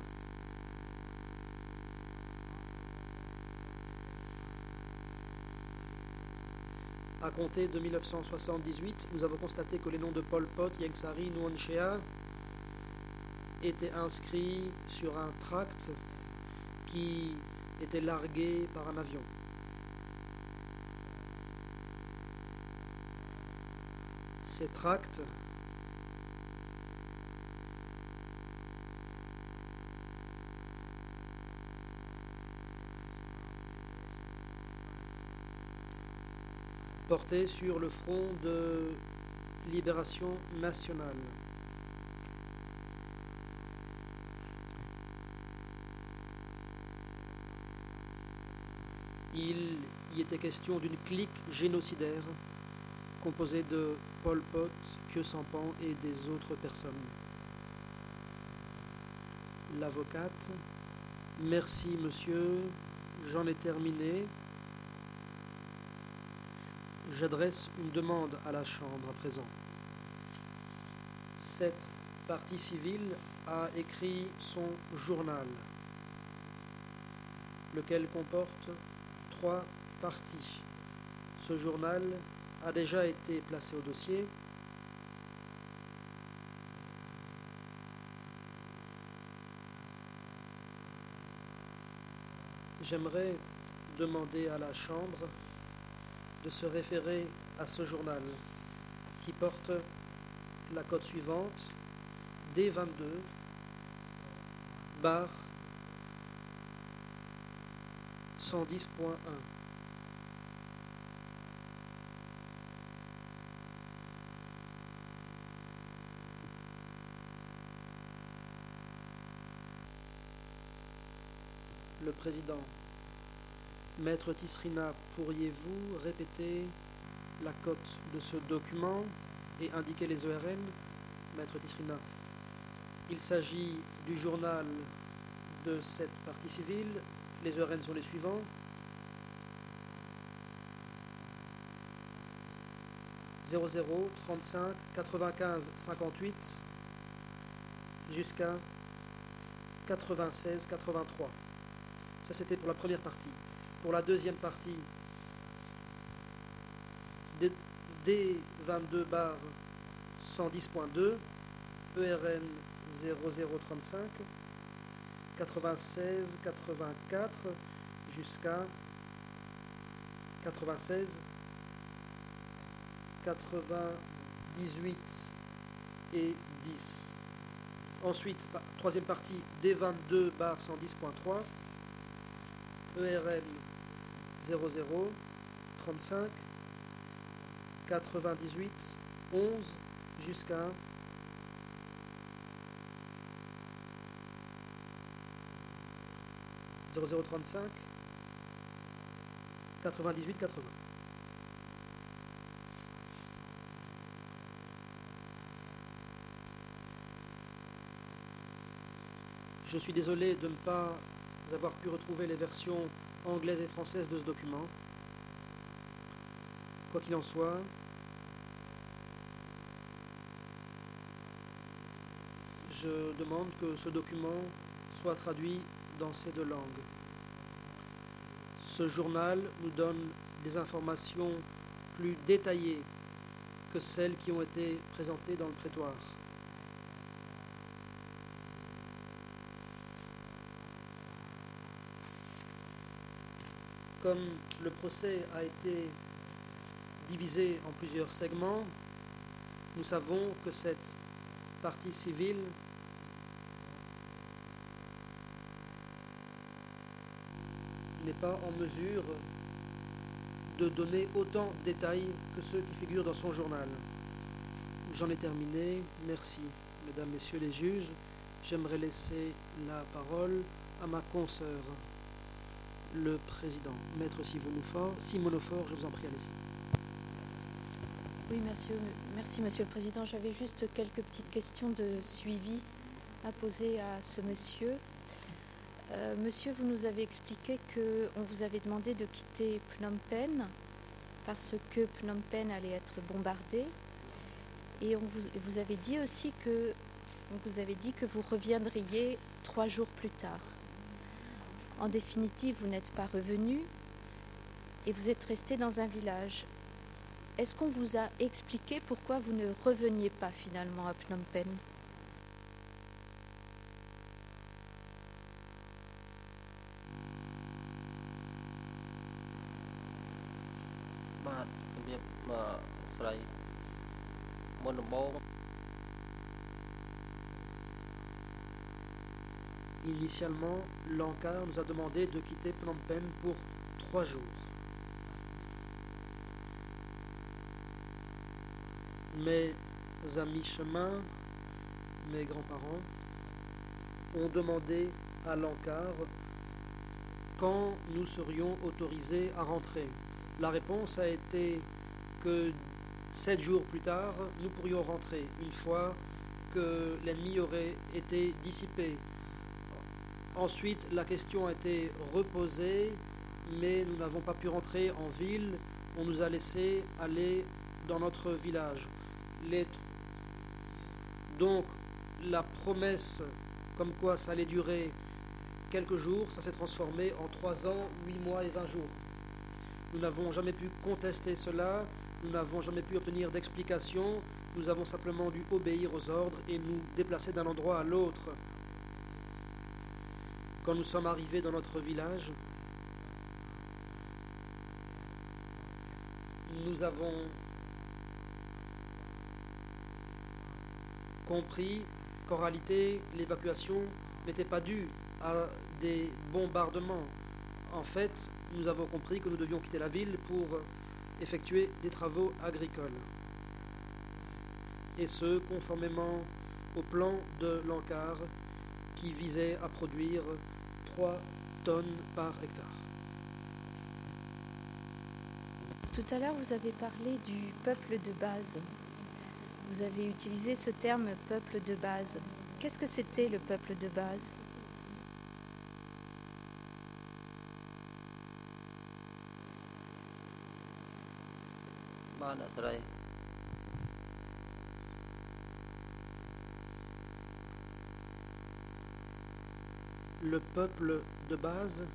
À compter de 1978, nous avons constaté que les noms de Pol Pot, Ieng Sary, Nuon Chea étaient inscrits sur un tract qui était largué par un avion. Ces tracts portaient sur le Front de Libération Nationale. Il y était question d'une clique génocidaire composée de Pol Pot, Khieu Samphan et des autres personnes. L'avocate. Merci monsieur, j'en ai terminé. J'adresse une demande à la Chambre à présent. Cette partie civile a écrit son journal, lequel comporte 3 parties. Ce journal a déjà été placé au dossier. J'aimerais demander à la Chambre de se référer à ce journal qui porte la cote suivante D22 bar 110.1. Le président. Maître Tisrina, pourriez-vous répéter la cote de ce document et indiquer les ERN? Maître Tisrina. Il s'agit du journal de cette partie civile. Les ERN sont les suivants. « 00 35 95 58 jusqu'à 96 83. Ça, c'était pour la première partie. Pour la deuxième partie, D22 bar 110.2, ERN 0035, 96 84 jusqu'à 96 98 et 10. Ensuite, troisième partie, D22 bar 110.3, ERN 00 35 98 11 jusqu'à 0035 98 80. Je suis désolé de ne pas avoir pu retrouver les versions anglaises et françaises de ce document. Quoi qu'il en soit, je demande que ce document soit traduit dans ces deux langues. Ce journal nous donne des informations plus détaillées que celles qui ont été présentées dans le prétoire. Comme le procès a été divisé en plusieurs segments, nous savons que cette partie civile n'est pas en mesure de donner autant de détails que ceux qui figurent dans son journal. J'en ai terminé. Merci, mesdames, messieurs les juges. J'aimerais laisser la parole à ma consoeur, le président, Maître Simonofort, je vous en prie, allez-y. Oui, merci, Monsieur le Président. J'avais juste quelques petites questions de suivi à poser à ce monsieur. Monsieur, vous nous avez expliqué qu'on vous avait demandé de quitter Phnom Penh parce que Phnom Penh allait être bombardé. Et vous avez dit aussi que vous reviendriez 3 jours plus tard. En définitive, vous n'êtes pas revenu et vous êtes resté dans un village. Est-ce qu'on vous a expliqué pourquoi vous ne reveniez pas finalement à Phnom Penh? Initialement, l'ANCAR nous a demandé de quitter Phnom Penh pour 3 jours. Mes amis chemin, mes grands-parents, ont demandé à l'ANCAR quand nous serions autorisés à rentrer. La réponse a été que 7 jours plus tard, nous pourrions rentrer, une fois que l'ennemi aurait été dissipé. Ensuite, la question a été reposée, mais nous n'avons pas pu rentrer en ville. On nous a laissé aller dans notre village. Donc, la promesse comme quoi ça allait durer quelques jours, ça s'est transformé en 3 ans, 8 mois et 20 jours. Nous n'avons jamais pu contester cela, nous n'avons jamais pu obtenir d'explication, nous avons simplement dû obéir aux ordres et nous déplacer d'un endroit à l'autre. Quand nous sommes arrivés dans notre village, nous avons compris qu'en réalité, l'évacuation n'était pas due à des bombardements. En fait, nous avons compris que nous devions quitter la ville pour effectuer des travaux agricoles. Et ce, conformément au plan de l'ANCAR qui visait à produire 3 tonnes par hectare. Tout à l'heure, vous avez parlé du peuple de base. Vous avez utilisé ce terme peuple de base. Qu'est-ce que c'était le peuple de base? Le peuple de base,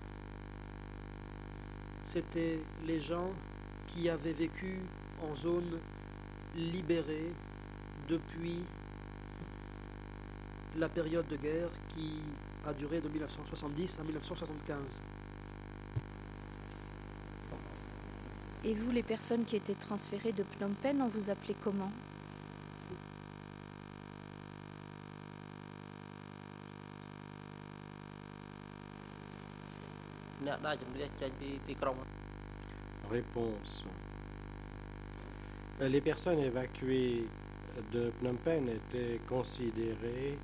c'était les gens qui avaient vécu en zone libérée depuis la période de guerre qui a duré de 1970 à 1975. Et vous, les personnes qui étaient transférées de Phnom Penh, on vous appelait comment? Réponse. Les personnes évacuées de Phnom Penh étaient considérées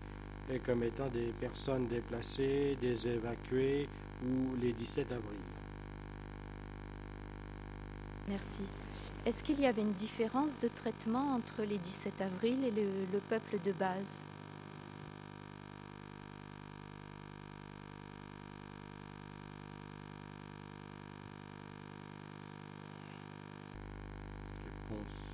comme étant des personnes déplacées, des évacués ou les 17 avril. Merci. Est-ce qu'il y avait une différence de traitement entre les 17 avril et le peuple de base? Réponse.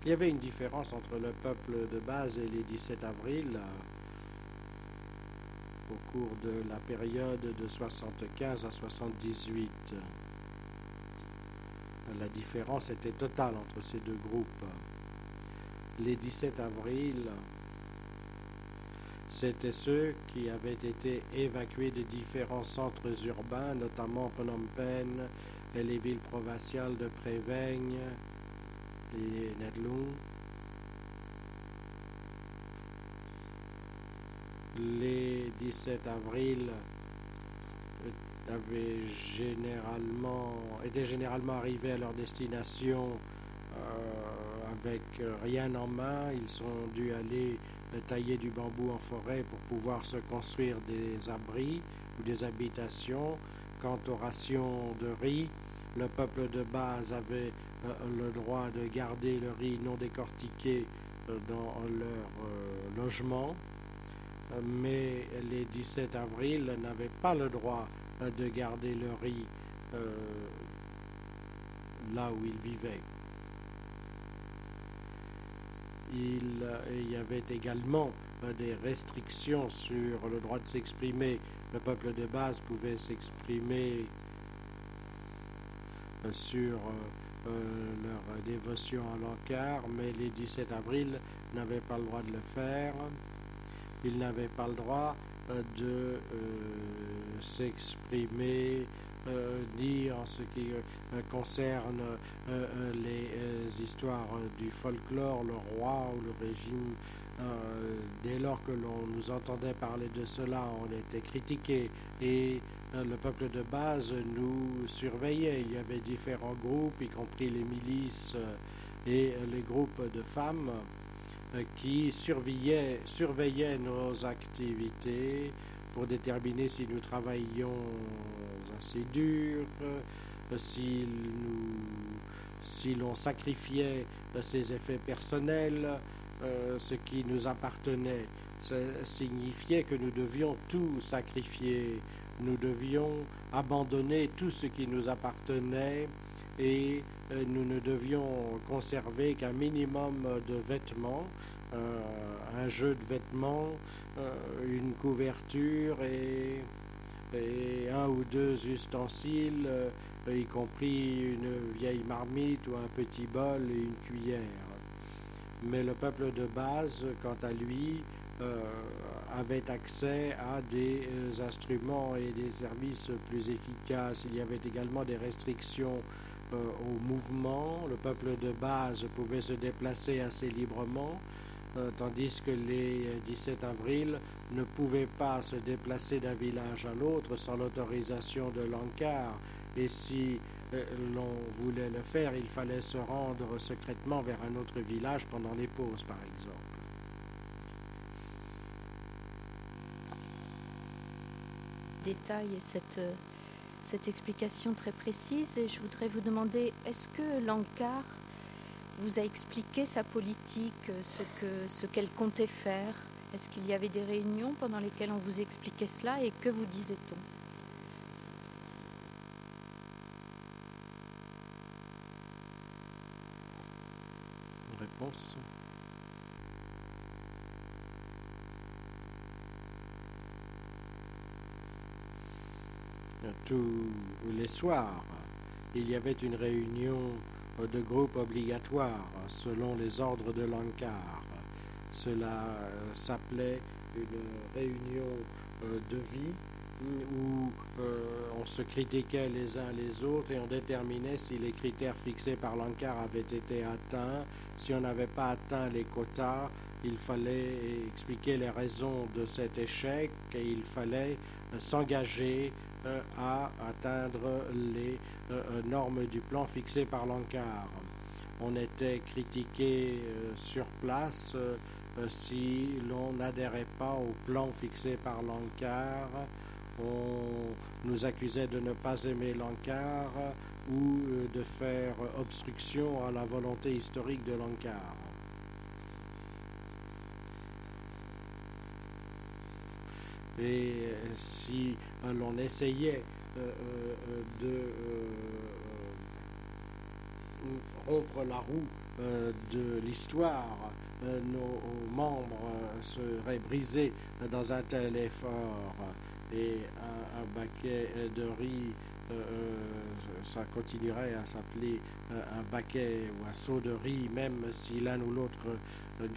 Il y avait une différence entre le peuple de base et les 17 avril au cours de la période de 75 à 78. La différence était totale entre ces deux groupes. Les 17 avril, c'étaient ceux qui avaient été évacués de différents centres urbains, notamment Phnom Penh et les villes provinciales de Préveigne et Nedlung. Les 17 avril étaient généralement arrivés à leur destination avec rien en main. Ils sont dû aller tailler du bambou en forêt pour pouvoir se construire des abris ou des habitations. Quant aux rations de riz, le peuple de base avait le droit de garder le riz non décortiqué dans leur logement, mais les 17 avril n'avaient pas le droit de garder le riz là où ils vivaient. Il y avait également des restrictions sur le droit de s'exprimer. Le peuple de base pouvait s'exprimer sur leur dévotion à l'ANCAR, mais les 17 avril n'avaient pas le droit de le faire. Ils n'avaient pas le droit de s'exprimer ni en ce qui concerne les histoires du folklore, le roi ou le régime. Dès lors que l'on nous entendait parler de cela, on était critiqué et le peuple de base nous surveillait. Il y avait différents groupes, y compris les milices et les groupes de femmes qui surveillaient nos activités pour déterminer si nous travaillions assez dur, si l'on sacrifiait ses effets personnels, ce qui nous appartenait. Ça signifiait que nous devions tout sacrifier, nous devions abandonner tout ce qui nous appartenait et nous ne devions conserver qu'un minimum de vêtements, un jeu de vêtements, une couverture et un ou deux ustensiles, y compris une vieille marmite ou un petit bol et une cuillère. Mais le peuple de base, quant à lui, avait accès à des instruments et des services plus efficaces. Il y avait également des restrictions au mouvement. Le peuple de base pouvait se déplacer assez librement, tandis que les 17 avril ne pouvaient pas se déplacer d'un village à l'autre sans l'autorisation de l'ANCAR. Et si l'on voulait le faire, il fallait se rendre secrètement vers un autre village pendant les pauses, par exemple. Détail et cette explication très précise. Et je voudrais vous demander, est-ce que l'ANCAR vous a expliqué sa politique, ce qu'elle comptait faire? Est-ce qu'il y avait des réunions pendant lesquelles on vous expliquait cela et que vous disait-on? Réponse. Tous les soirs, il y avait une réunion de groupe obligatoire selon les ordres de l'ANCAR. Cela s'appelait une réunion de vie où on se critiquait les uns les autres et on déterminait si les critères fixés par l'ANCAR avaient été atteints. Si on n'avait pas atteint les quotas, il fallait expliquer les raisons de cet échec et il fallait s'engager à atteindre les normes du plan fixé par l'ANCAR. On était critiqué sur place si l'on n'adhérait pas au plan fixé par l'ANCAR. On nous accusait de ne pas aimer l'ANCAR ou de faire obstruction à la volonté historique de l'ANCAR. Et si l'on essayait de rompre la roue de l'histoire, nos membres seraient brisés dans un tel effort et un baquet de riz, ça continuerait à s'appeler un baquet ou un seau de riz, même si l'un ou l'autre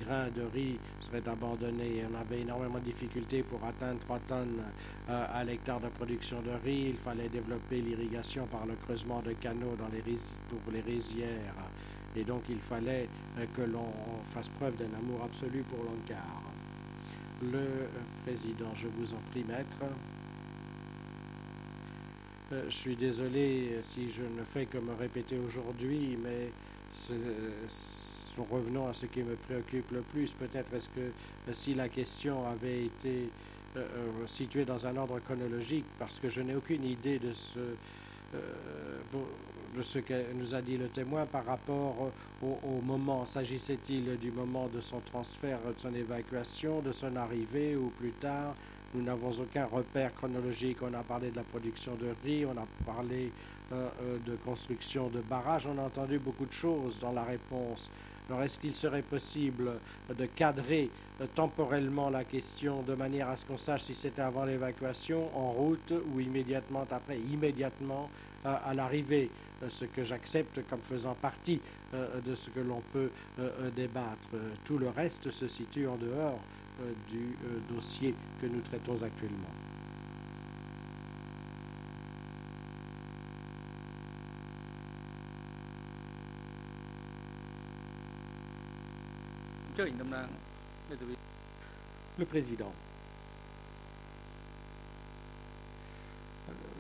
grain de riz serait abandonné. On avait énormément de difficultés pour atteindre 3 tonnes à l'hectare de production de riz. Il fallait développer l'irrigation par le creusement de canaux pour les rizières. Et donc il fallait que l'on fasse preuve d'un amour absolu pour l'ANCAR. Le président, je vous en prie, maître. Je suis désolé si je ne fais que me répéter aujourd'hui, mais revenons à ce qui me préoccupe le plus. Peut-être est-ce que si la question avait été située dans un ordre chronologique, parce que je n'ai aucune idée de ce que nous a dit le témoin par rapport au moment. S'agissait-il du moment de son transfert, de son évacuation, de son arrivée ou plus tard? Nous n'avons aucun repère chronologique. On a parlé de la production de riz, on a parlé de construction de barrages, on a entendu beaucoup de choses dans la réponse. Alors, est-ce qu'il serait possible de cadrer temporellement la question de manière à ce qu'on sache si c'était avant l'évacuation, en route ou immédiatement après? Immédiatement à l'arrivée, ce que j'accepte comme faisant partie de ce que l'on peut débattre. Tout le reste se situe en dehors du dossier que nous traitons actuellement. Le président.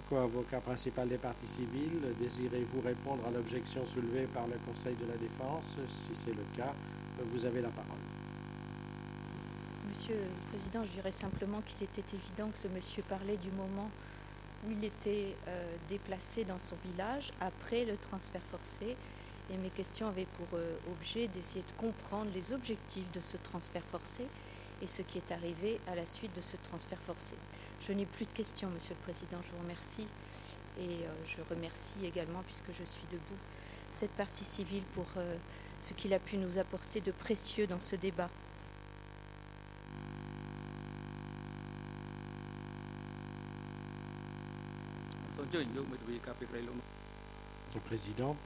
Co-avocat principal des parties civiles, désirez-vous répondre à l'objection soulevée par le Conseil de la Défense? Si c'est le cas, vous avez la parole. Monsieur le Président, je dirais simplement qu'il était évident que ce monsieur parlait du moment où il était déplacé dans son village après le transfert forcé. Et mes questions avaient pour objet d'essayer de comprendre les objectifs de ce transfert forcé et ce qui est arrivé à la suite de ce transfert forcé. Je n'ai plus de questions, Monsieur le Président, je vous remercie. Et je remercie également, puisque je suis debout, cette partie civile pour ce qu'il a pu nous apporter de précieux dans ce débat. Le président,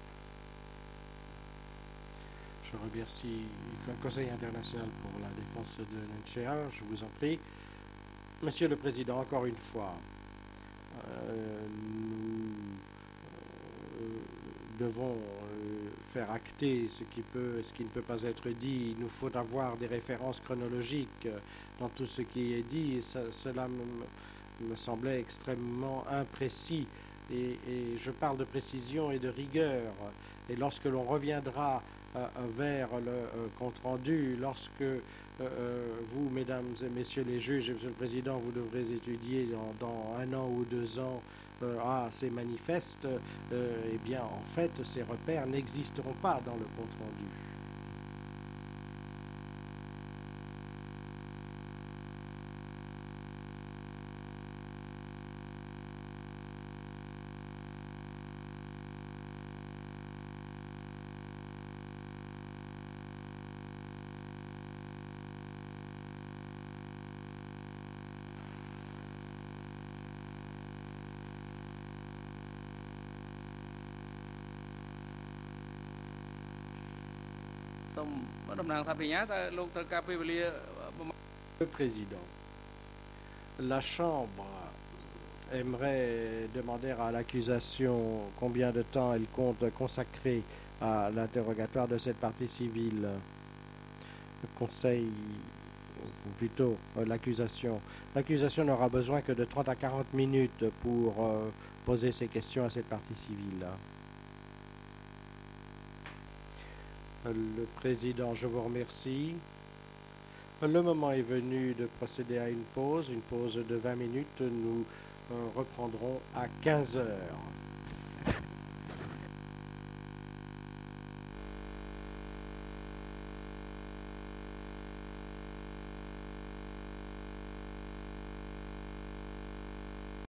Je remercie le Conseil international pour la défense de l'NCA. Je vous en prie. Monsieur le Président, encore une fois, nous devons faire acter ce qui ne peut pas être dit. Il nous faut avoir des références chronologiques dans tout ce qui est dit. Cela me semblait extrêmement imprécis. Et je parle de précision et de rigueur. Et lorsque l'on reviendra vers le compte-rendu, lorsque vous, mesdames et messieurs les juges et monsieur le Président, vous devrez étudier dans 1 an ou 2 ans ces manifestes, eh bien, en fait, ces repères n'existeront pas dans le compte-rendu. Le Président, la Chambre aimerait demander à l'accusation combien de temps elle compte consacrer à l'interrogatoire de cette partie civile. Le Conseil, ou plutôt l'accusation. L'accusation n'aura besoin que de 30 à 40 minutes pour poser ses questions à cette partie civile. Le Président, je vous remercie. Le moment est venu de procéder à une pause de 20 minutes. Nous reprendrons à 15 heures.